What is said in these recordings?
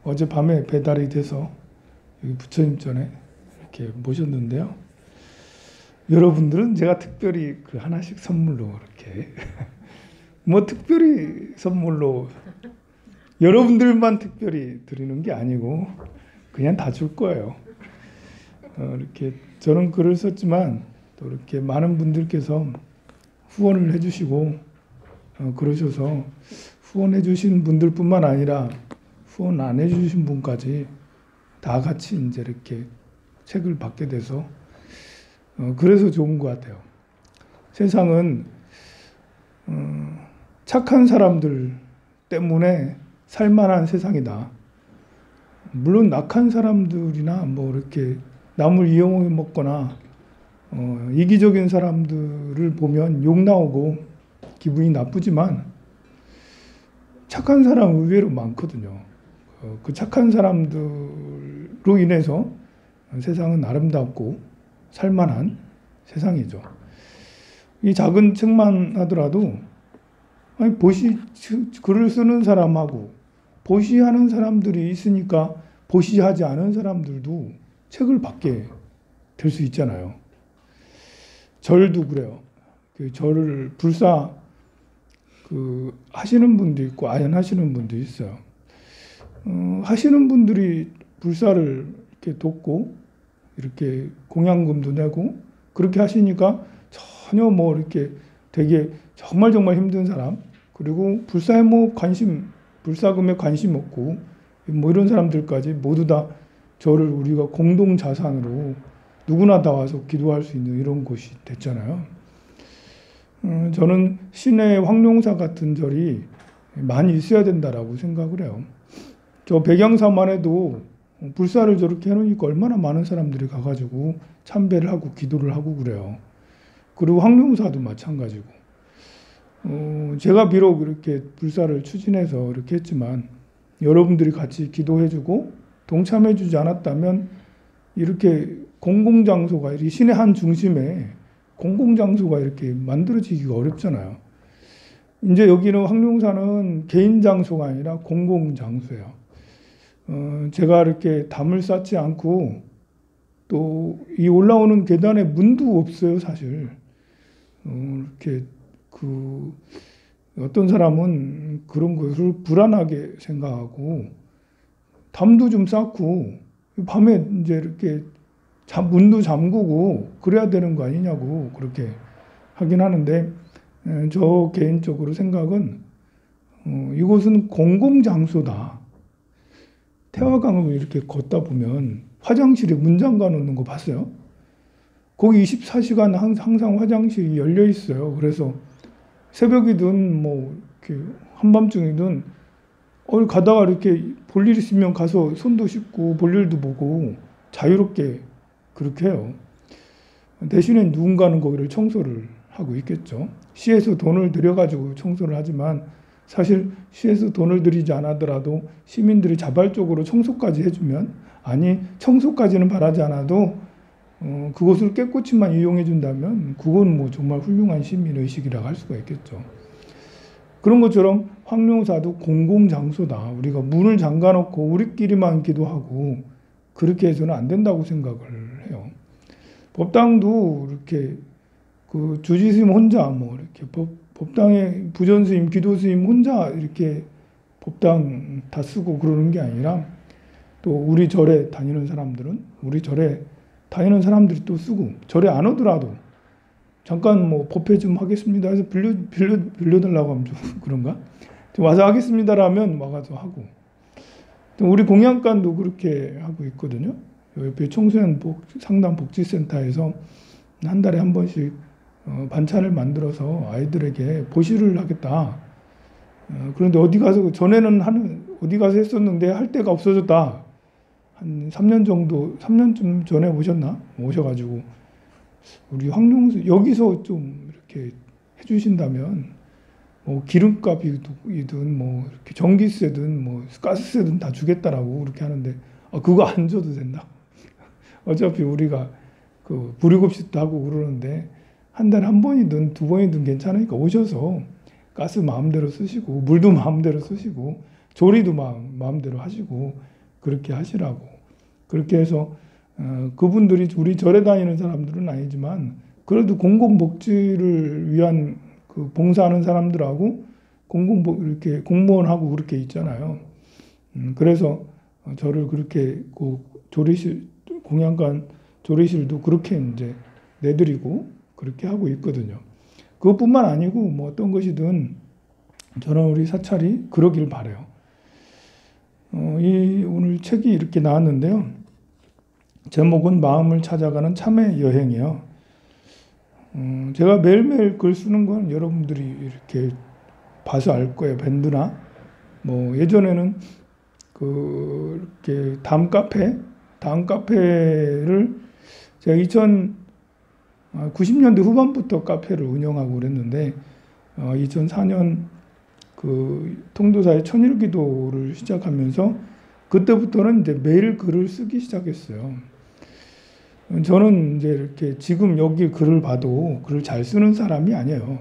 어젯밤에 배달이 돼서 여기 부처님 전에 이렇게 모셨는데요. 여러분들은 제가 특별히 하나씩 선물로 이렇게 뭐 특별히 선물로 여러분들만 특별히 드리는 게 아니고 그냥 다 줄 거예요. 이렇게 저는 글을 썼지만 또 이렇게 많은 분들께서 후원을 해주시고 그러셔서 후원해 주신 분들뿐만 아니라 후원 안 해주신 분까지 다 같이 이제 이렇게 책을 받게 돼서 그래서 좋은 것 같아요. 세상은 착한 사람들 때문에 살만한 세상이다. 물론 악한 사람들이나 뭐 이렇게 남을 이용해 먹거나 이기적인 사람들을 보면 욕 나오고 기분이 나쁘지만 착한 사람 의외로 많거든요. 그 착한 사람들로 인해서 세상은 아름답고 살만한 세상이죠. 이 작은 책만 하더라도 글을 쓰는 사람하고 보시하는 사람들이 있으니까 보시하지 않은 사람들도 책을 받게 될 수 있잖아요. 절도 그래요. 절을 불사 하시는 분도 있고 안 하시는 분도 있어요. 하시는 분들이 불사를 이렇게 돕고 이렇게 공양금도 내고 그렇게 하시니까 전혀 뭐 이렇게 되게 정말 힘든 사람 그리고 불사에 뭐 불사금에 관심 없고 뭐 이런 사람들까지 모두 다 절을 우리가 공동 자산으로 누구나 다 와서 기도할 수 있는 이런 곳이 됐잖아요. 저는 시내의 황룡사 같은 절이 많이 있어야 된다라고 생각을 해요. 저 백양사만 해도 불사를 저렇게 해놓으니까 얼마나 많은 사람들이 가가지고 참배를 하고 기도를 하고 그래요. 그리고 황룡사도 마찬가지고. 제가 비록 이렇게 불사를 추진해서 이렇게 했지만 여러분들이 같이 기도해주고 동참해주지 않았다면 이렇게 공공장소가 이 시내 한 중심에 공공장소가 이렇게 만들어지기가 어렵잖아요. 이제 여기는 황룡사는 개인 장소가 아니라 공공장소예요. 제가 이렇게 담을 쌓지 않고 또 이 올라오는 계단에 문도 없어요, 사실. 이렇게 어떤 사람은 그런 것을 불안하게 생각하고 담도 좀 쌓고 밤에 이제 이렇게 문도 잠그고 그래야 되는 거 아니냐고 그렇게 하긴 하는데 저 개인적으로 생각은 이곳은 공공장소다. 태화강을 이렇게 걷다 보면 화장실에 문 잠가 놓는 거 봤어요? 거기 24시간 항상 화장실이 열려 있어요. 그래서 새벽이든 뭐 이렇게 한밤중이든 가다가 이렇게 볼 일 있으면 가서 손도 씻고 볼 일도 보고 자유롭게 그렇게 해요. 대신에 누군가는 거기를 청소를 하고 있겠죠. 시에서 돈을 들여가지고 청소를 하지만 사실 시에서 돈을 들이지 않았더라도 시민들이 자발적으로 청소까지 해주면 아니 청소까지는 바라지 않아도 그곳을 깨끗이만 이용해 준다면 그건 뭐 정말 훌륭한 시민의식이라고 할 수가 있겠죠. 그런 것처럼 황룡사도 공공장소다. 우리가 문을 잠가놓고 우리끼리만 기도하고 그렇게 해서는 안 된다고 생각을 해요. 법당도 이렇게 주지스님 혼자 뭐 이렇게 법당에 부전스님, 기도스님 혼자 이렇게 법당 다 쓰고 그러는 게 아니라 또 우리 절에 다니는 사람들은 우리 절에 다니는 사람들이 또 쓰고 절에 안 오더라도 잠깐 뭐 법회 좀 하겠습니다 해서 빌려달라고 하면 좀 그런가? 좀 와서 하겠습니다라면 와가지고 하고 우리 공양관도 그렇게 하고 있거든요. 옆에 청소년 상담 복지센터에서 한 달에 한 번씩 반찬을 만들어서 아이들에게 보시를 하겠다. 그런데 어디 가서 전에는 어디 가서 했었는데 할 데가 없어졌다. 한 3년쯤 전에 오셔가지고 우리 황룡사 여기서 좀 이렇게 해주신다면 뭐 기름값이든 뭐 이렇게 전기세든 뭐 가스세든 다 주겠다라고 그렇게 하는데 그거 안 줘도 된다. 어차피 우리가 불이급식도 하고 그러는데 한 달에 한 번이든 두 번이든 괜찮으니까 오셔서 가스 마음대로 쓰시고 물도 마음대로 쓰시고 조리도 마음대로 하시고 그렇게 하시라고. 그렇게 해서 그분들이 우리 절에 다니는 사람들은 아니지만 그래도 공공복지를 위한 그 봉사하는 사람들하고 이렇게 공무원하고 그렇게 있잖아요. 그래서 저를 그렇게 조리실 공양관 조리실도 그렇게 이제 내드리고 그렇게 하고 있거든요. 그것뿐만 아니고 뭐 어떤 것이든 저는 우리 사찰이 그러길 바라요. 오늘 책이 이렇게 나왔는데요. 제목은 마음을 찾아가는 참회 여행이요. 제가 매일매일 글 쓰는 건 여러분들이 이렇게 봐서 알 거예요. 밴드나 뭐 예전에는 이렇게 다음 카페를 제가 90년대 후반부터 카페를 운영하고 그랬는데 2004년 그 통도사의 천일기도를 시작하면서 그때부터는 이제 매일 글을 쓰기 시작했어요. 저는 이제 이렇게 지금 여기 글을 봐도 글을 잘 쓰는 사람이 아니에요.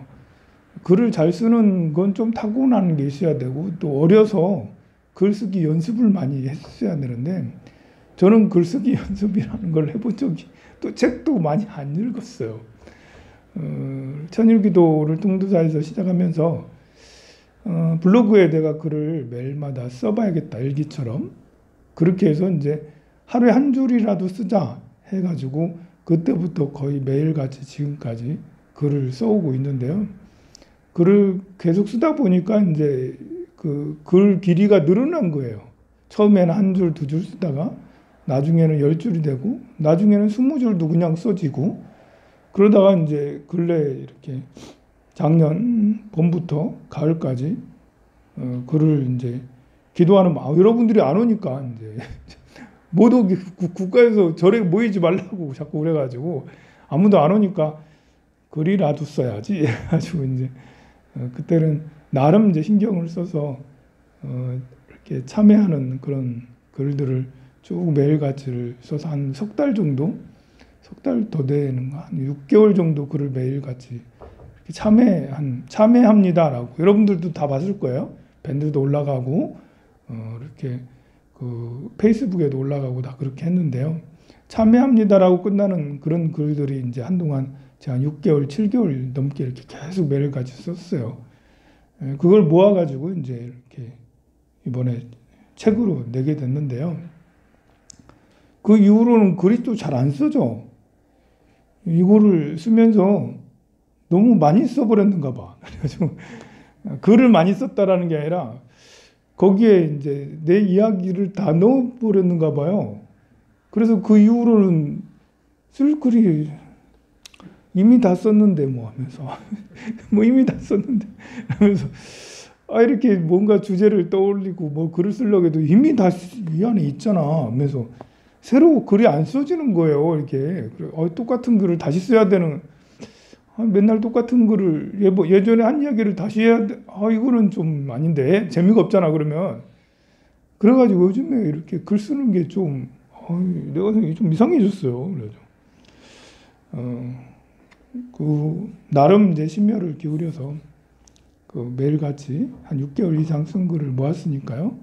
글을 잘 쓰는 건 좀 타고나는 게 있어야 되고 또 어려서 글쓰기 연습을 많이 했어야 되는데 저는 글쓰기 연습이라는 걸 해본 적이 또 책도 많이 안 읽었어요. 천일기도를 통도사에서 시작하면서 블로그에 내가 글을 매일마다 써봐야겠다 일기처럼 그렇게 해서 이제 하루에 한 줄이라도 쓰자 해가지고 그때부터 거의 매일같이 지금까지 글을 써오고 있는데요. 글을 계속 쓰다 보니까 이제 그 글 길이가 늘어난 거예요. 처음에는 한 줄, 두 줄 쓰다가 나중에는 10줄이 되고 나중에는 20줄도 그냥 써지고 그러다가 이제 근래 이렇게 작년 봄부터 가을까지 글을 이제 기도하는 여러분들이 안 오니까 이제 모두 국가에서 절에 모이지 말라고 자꾸 그래가지고 아무도 안 오니까 글이라도 써야지 해가지고 이제 그때는 나름 이제 신경을 써서 이렇게 참여하는 그런 글들을 쭉 매일같이 써서 한 석 달 정도, 석 달 더 되는 한 6개월 정도 글을 매일같이 참여합니다라고 여러분들도 다 봤을 거예요. 밴드도 올라가고 이렇게 그 페이스북에도 올라가고 다 그렇게 했는데요. 참여합니다라고 끝나는 그런 글들이 이제 한동안 제가 한 6개월, 7개월 넘게 이렇게 계속 매일같이 썼어요. 그걸 모아가지고 이제 이렇게 이번에 책으로 내게 됐는데요. 그 이후로는 글이 또 잘 안 써져. 이거를 쓰면서 너무 많이 써버렸는가 봐. 그래가지고 글을 많이 썼다라는 게 아니라 거기에 이제 내 이야기를 다 넣어버렸는가 봐요. 그래서 그 이후로는 쓸 글이 이미 다 썼는데 뭐 하면서 뭐 이미 다 썼는데 하면서 이렇게 뭔가 주제를 떠올리고 뭐 글을 쓰려고 해도 이미 다 이 안에 있잖아 하면서 새로 글이 안 써지는 거예요. 이렇게 똑같은 글을 다시 써야 되는 맨날 똑같은 글을 예전에 한 이야기를 다시 해야 돼. 이거는 좀 아닌데 재미가 없잖아 그러면. 그래가지고 요즘에 이렇게 글 쓰는 게 좀 내가 생각이 좀 이상해졌어요. 그래서 그 나름 이제 심혈을 기울여서 그 매일같이 한 6개월 이상 쓴 글을 모았으니까요.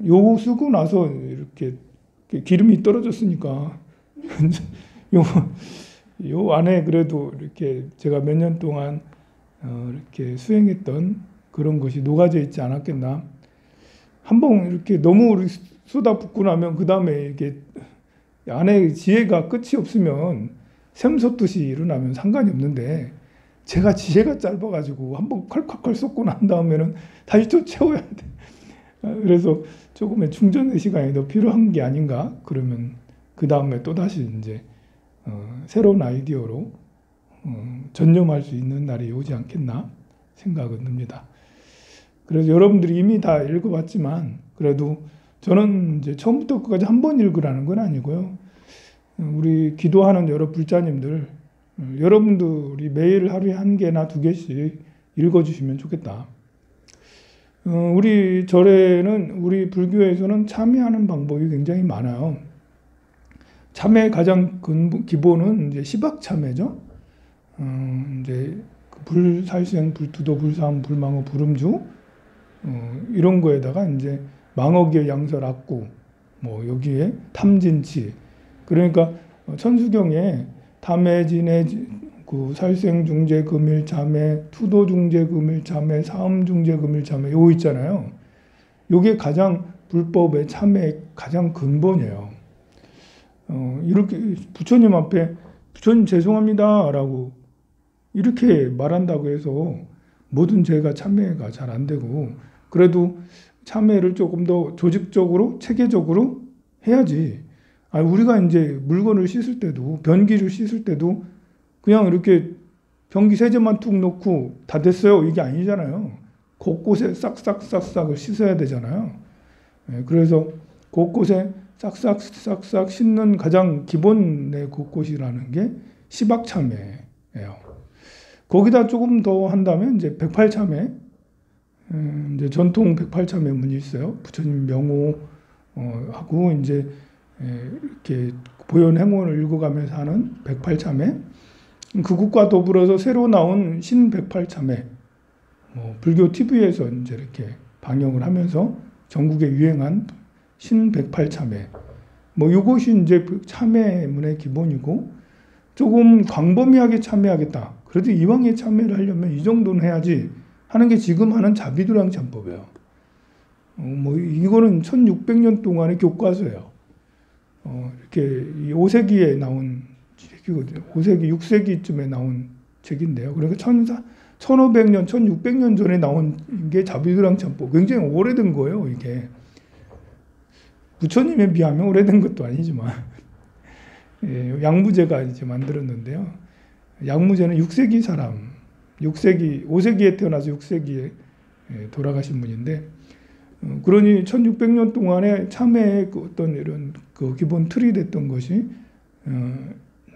요거 쓰고 나서 이렇게 기름이 떨어졌으니까 요 안에 그래도 이렇게 제가 몇 년 동안 이렇게 수행했던 그런 것이 녹아져 있지 않았겠나. 한번 이렇게 너무 쏟아붓고 나면 그 다음에 이게 안에 지혜가 끝이 없으면 샘솟듯이 일어나면 상관이 없는데 제가 지혜가 짧아가지고 한번 컬컬컬 쏟고 난 다음에는 다시 또 채워야 돼. 그래서 조금의 충전의 시간이 더 필요한 게 아닌가. 그러면 그 다음에 또 다시 이제 새로운 아이디어로 전념할 수 있는 날이 오지 않겠나 생각은 듭니다. 그래서 여러분들이 이미 다 읽어봤지만 그래도 저는 이제 처음부터 끝까지 한 번 읽으라는 건 아니고요. 우리 기도하는 여러 불자님들, 여러분들이 매일 하루에 1개나 2개씩 읽어주시면 좋겠다. 우리 절에는 우리 불교에서는 참여하는 방법이 굉장히 많아요. 참회의 가장 기본은 이제 시박참회죠. 이제 불살생, 불투도, 불사음, 불망어, 불음주 이런 거에다가 이제 망어기의 양설 악구, 뭐 여기에 탐진치, 그러니까 천수경에 담해진해 그 살생중재금일참회, 투도중재금일참회, 사음중재금일참회 요거 있잖아요. 요게 가장 불법의 참회의 가장 근본이에요. 이렇게 부처님 앞에 부처님 죄송합니다 라고 이렇게 말한다고 해서 모든 죄가 참회가 잘 안 되고, 그래도 참회를 조금 더 조직적으로 체계적으로 해야지. 우리가 이제 물건을 씻을 때도, 변기를 씻을 때도 그냥 이렇게 변기 세제만 툭 놓고 다 됐어요 이게 아니잖아요. 곳곳에 싹싹싹싹을 씻어야 되잖아요. 그래서 곳곳에 싹싹싹싹 씻는 가장 기본의 곳곳이라는 게 시박참회예요. 거기다 조금 더 한다면 이제 108참회, 이제 전통 108참회문이 있어요. 부처님 명호 하고 이제 이렇게 보현 행원을 읽어가면서 하는 108참회, 그것과 더불어서 새로 나온 신 108참회, 불교 TV에서 이제 이렇게 방영을 하면서 전국에 유행한 신 108참회, 이것이 이제 참회문의 기본이고, 조금 광범위하게 참회하겠다, 그래도 이왕에 참회를 하려면 이 정도는 해야지 하는 게 지금 하는 자비도량 참법이에요. 이거는 1600년 동안의 교과서예요. 이렇게 5세기에 나온 책이거든요. 5세기, 6세기쯤에 나온 책인데요. 그러니까 1500년, 1600년 전에 나온 게 자비도량 참법. 굉장히 오래된 거예요, 이게. 부처님에 비하면 오래된 것도 아니지만, 양무제가 이제 만들었는데요. 양무제는 6세기 사람, 5세기에 태어나서 6세기에 돌아가신 분인데, 그러니 1600년 동안에 참회의 어떤 이런 그 기본 틀이 됐던 것이,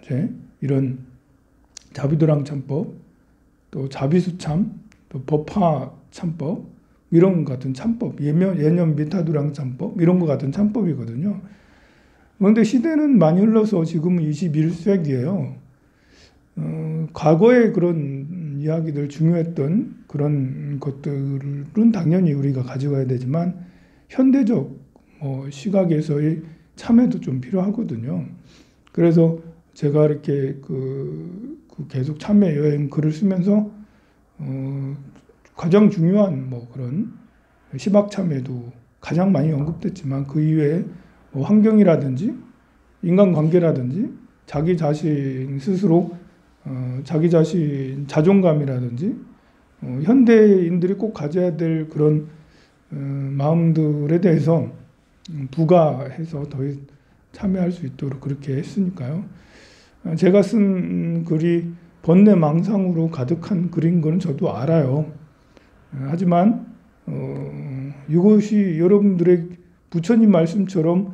이제 이런 자비도량 참법, 또 자비수참, 또 법화 참법, 이런 것 같은 참법, 예년 미타도량 참법, 이런 것 같은 참법이거든요. 그런데 시대는 많이 흘러서 지금은 21세기예요. 과거의 그런 이야기들, 중요했던 그런 것들은 당연히 우리가 가져가야 되지만, 현대적 시각에서의 참회도 좀 필요하거든요. 그래서 제가 이렇게 계속 참회 여행 글을 쓰면서 가장 중요한 그런 시박참회도 가장 많이 언급됐지만, 그 이외에 환경이라든지 인간관계라든지 자기 자신 스스로 자기 자신 자존감이라든지 현대인들이 꼭 가져야 될 그런 마음들에 대해서 부가해서 더 참여할 수 있도록 그렇게 했으니까요. 제가 쓴 글이 번뇌망상으로 가득한 글인 건 저도 알아요. 하지만 이것이 여러분들의 부처님 말씀처럼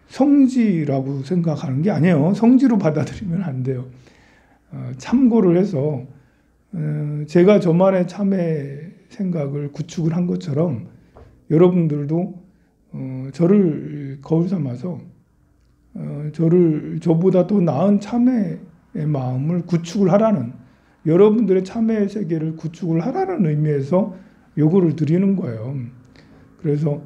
성지라고 생각하는 게 아니에요. 성지로 받아들이면 안 돼요. 참고를 해서 제가 저만의 참회 생각을 구축을 한 것처럼 여러분들도 저를 거울 삼아서 저보다 더 나은 참회의 마음을 구축을 하라는, 여러분들의 참회의 세계를 구축을 하라는 의미에서 요거를 드리는 거예요. 그래서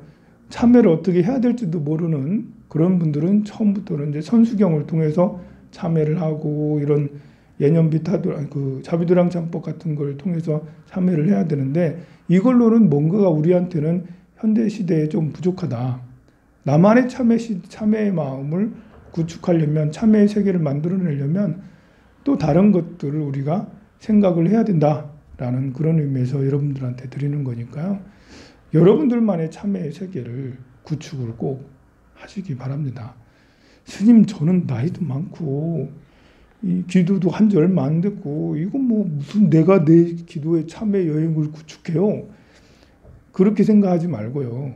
참회를 어떻게 해야 될지도 모르는 그런 분들은 처음부터는 이제 천수경을 통해서 참회를 하고, 이런 자비도량 참법 같은 걸 통해서 참회를 해야 되는데, 이걸로는 뭔가가 우리한테는 현대 시대에 좀 부족하다. 나만의 참회의 마음을 구축하려면, 참회의 세계를 만들어내려면 또 다른 것들을 우리가 생각을 해야 된다라는 그런 의미에서 여러분들한테 드리는 거니까요. 여러분들만의 참회의 세계를 구축을 꼭 하시기 바랍니다. 스님, 저는 나이도 많고 이 기도도 한 지 얼마 안 됐고 이거 무슨 내가 내 기도의 참회 여행을 구축해요. 그렇게 생각하지 말고요.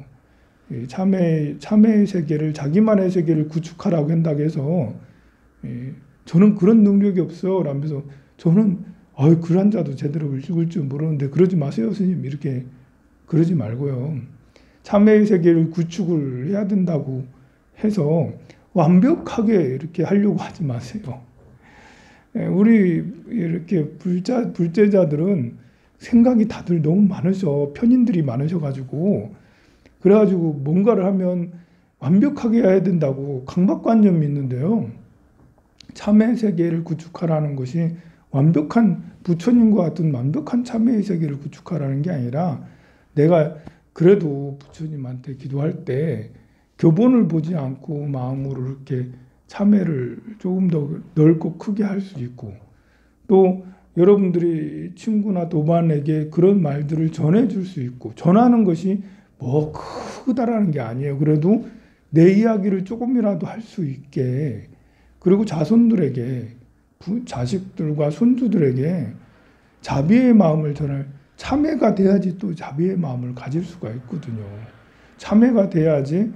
참회의 세계를, 자기만의 세계를 구축하라고 한다고 해서 저는 그런 능력이 없어 라면서 저는 글 한자도 제대로 읽을 줄 모르는데 그러지 마세요 스님, 이렇게 그러지 말고요. 참회의 세계를 구축을 해야 된다고 해서 완벽하게 이렇게 하려고 하지 마세요. 우리 이렇게 불제자들은 생각이 다들 너무 많으셔. 편인들이 많으셔가지고. 그래가지고 뭔가를 하면 완벽하게 해야 된다고 강박관념이 있는데요. 참회 세계를 구축하라는 것이 완벽한 부처님과 같은 완벽한 참회의 세계를 구축하라는 게 아니라 내가 그래도 부처님한테 기도할 때 교본을 보지 않고 마음으로 이렇게 참회를 조금 더 넓고 크게 할 수 있고 또 여러분들이 친구나 도반에게 그런 말들을 전해줄 수 있고 전하는 것이 뭐 크다라는 게 아니에요. 그래도 내 이야기를 조금이라도 할 수 있게 그리고 자손들에게 자식들과 손주들에게 자비의 마음을 전할 참회가 돼야지 또 자비의 마음을 가질 수가 있거든요. 참회가 돼야지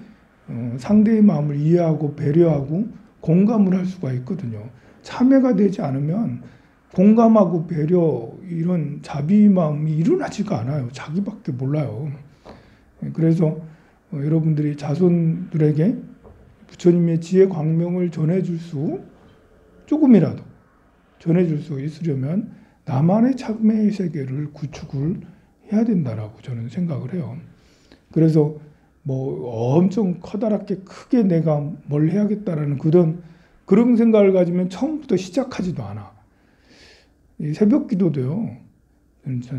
상대의 마음을 이해하고 배려하고 공감을 할 수가 있거든요. 참회가 되지 않으면 공감하고 배려 이런 자비 마음이 일어나지가 않아요. 자기밖에 몰라요. 그래서 여러분들이 자손들에게 부처님의 지혜 광명을 전해줄 수 조금이라도 전해줄 수 있으려면 나만의 참회의 세계를 구축을 해야 된다라고 저는 생각을 해요. 그래서 뭐 엄청 커다랗게 크게 내가 뭘 해야겠다라는 그런 생각을 가지면 처음부터 시작하지도 않아. 이 새벽 기도도요.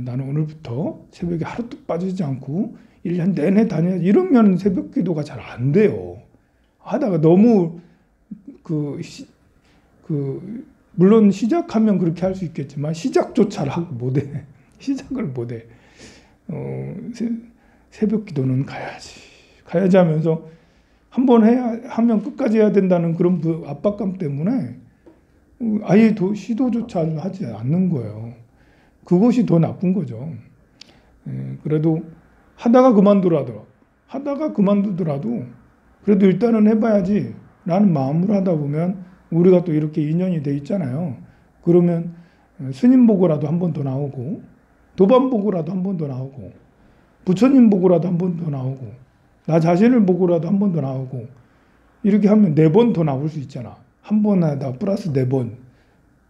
나는 오늘부터 새벽에 하루도 빠지지 않고 1년 내내 다녀야 이러면 새벽 기도가 잘 안 돼요. 하다가 너무 물론 시작하면 그렇게 할 수 있겠지만 시작조차 못해. 시작을 못해. 새벽 기도는 가야지 하면서 한번 하면 끝까지 해야 된다는 그런 압박감 때문에 아예 시도조차 하지 않는 거예요. 그것이 더 나쁜 거죠. 그래도 하다가 그만두더라도 그래도 일단은 해봐야지 라는 마음으로 하다 보면 우리가 또 이렇게 인연이 돼 있잖아요. 그러면 스님 보고라도 한 번 더 나오고 도반 보고라도 한 번 더 나오고 부처님 보고라도 한 번 더 나오고 나 자신을 보고라도 한 번 더 나오고 이렇게 하면 4번 더 나올 수 있잖아. 한 번 하다 플러스 4번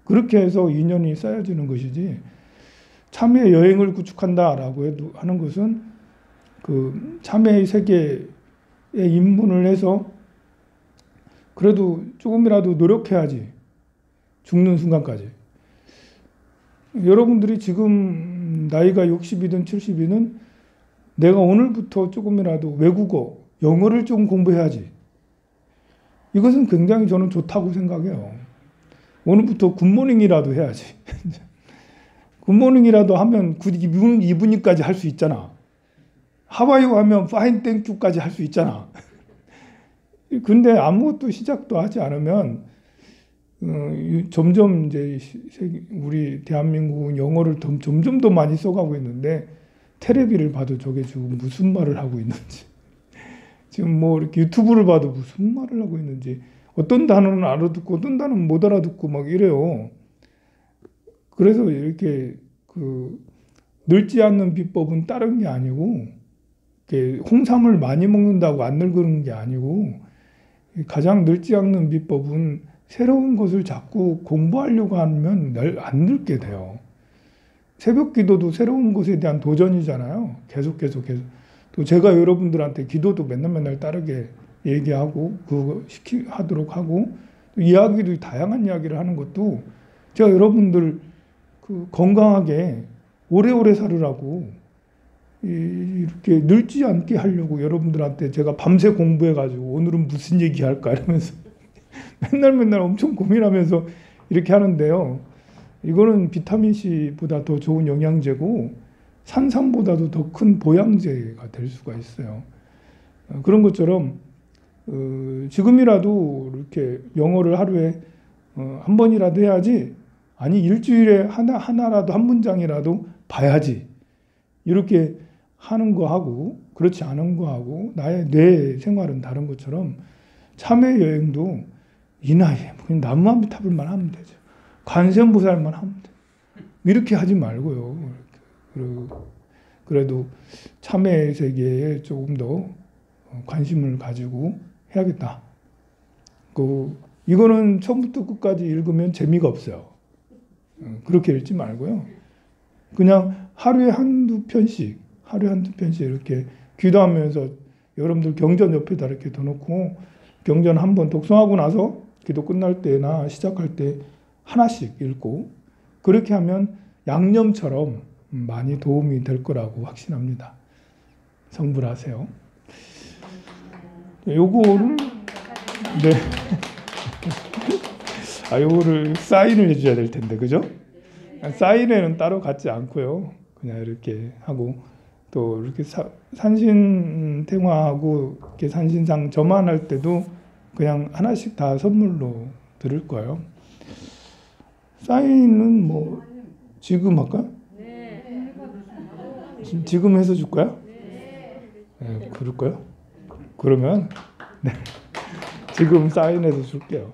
그렇게 해서 인연이 쌓여지는 것이지 참회 여행을 구축한다라고 하는 것은 그 참회의 세계에 입문을 해서 그래도 조금이라도 노력해야지 죽는 순간까지. 여러분들이 지금 나이가 60이든 70이든 내가 오늘부터 조금이라도 외국어, 영어를 좀 공부해야지. 이것은 굉장히 저는 좋다고 생각해요. 오늘부터 굿모닝이라도 해야지. 굿모닝이라도 하면 이브닝까지 할 수 있잖아. 하와이어 하면 파인 땡큐까지 할 수 있잖아. 근데 아무것도 시작도 하지 않으면 점점 이제 우리 대한민국은 영어를 점점 더 많이 써가고 있는데 테레비를 봐도 저게 지금 무슨 말을 하고 있는지 지금 뭐 이렇게 유튜브를 봐도 무슨 말을 하고 있는지 어떤 단어는 알아듣고 어떤 단어는 못 알아듣고 막 이래요. 그래서 이렇게 늙지 않는 비법은 다른 게 아니고 홍삼을 많이 먹는다고 안 늙는 게 아니고 가장 늙지 않는 비법은 새로운 것을 자꾸 공부하려고 하면 안 늙게 돼요. 새벽 기도도 새로운 것에 대한 도전이잖아요. 계속. 또 제가 여러분들한테 기도도 맨날 따르게 얘기하고 하도록 하고 이야기도 다양한 이야기를 하는 것도 제가 여러분들 건강하게 오래오래 살으라고 이렇게 늙지 않게 하려고 여러분들한테 제가 밤새 공부해가지고 오늘은 무슨 얘기할까 이러면서 맨날 엄청 고민하면서 이렇게 하는데요. 이거는 비타민C보다 더 좋은 영양제고 산삼보다도 더 큰 보양제가 될 수가 있어요. 그런 것처럼 지금이라도 이렇게 영어를 하루에 한 번이라도 해야지 아니 일주일에 하나라도 한 문장이라도 봐야지 이렇게 하는 거하고 그렇지 않은 거하고 나의 뇌 생활은 다른 것처럼 참회 여행도 이 나이에 그냥 나무아미타불만 하면 되죠. 관세음보살만 하면 돼. 이렇게 하지 말고요. 그래도 참회 세계에 조금 더 관심을 가지고 해야겠다. 이거는 처음부터 끝까지 읽으면 재미가 없어요. 그렇게 읽지 말고요. 그냥 하루에 한두 편씩 이렇게 기도하면서 여러분들 경전 옆에다 이렇게 둬놓고 경전 한번 독송하고 나서 기도 끝날 때나 시작할 때 하나씩 읽고 그렇게 하면 양념처럼 많이 도움이 될 거라고 확신합니다. 성불하세요. 요거를 네. 요거를 사인을 해줘야 될 텐데, 그죠? 사인회는 따로 갖지 않고요. 그냥 이렇게 하고 또 이렇게 산신탱화하고 이렇게 산신상 저만할 때도 그냥 하나씩 다 선물로 드릴 거예요. 사인은 뭐 지금 할까? 지금 해서 줄 거야? 네, 그럴 거야? 그러면 네. 지금 사인해서 줄게요.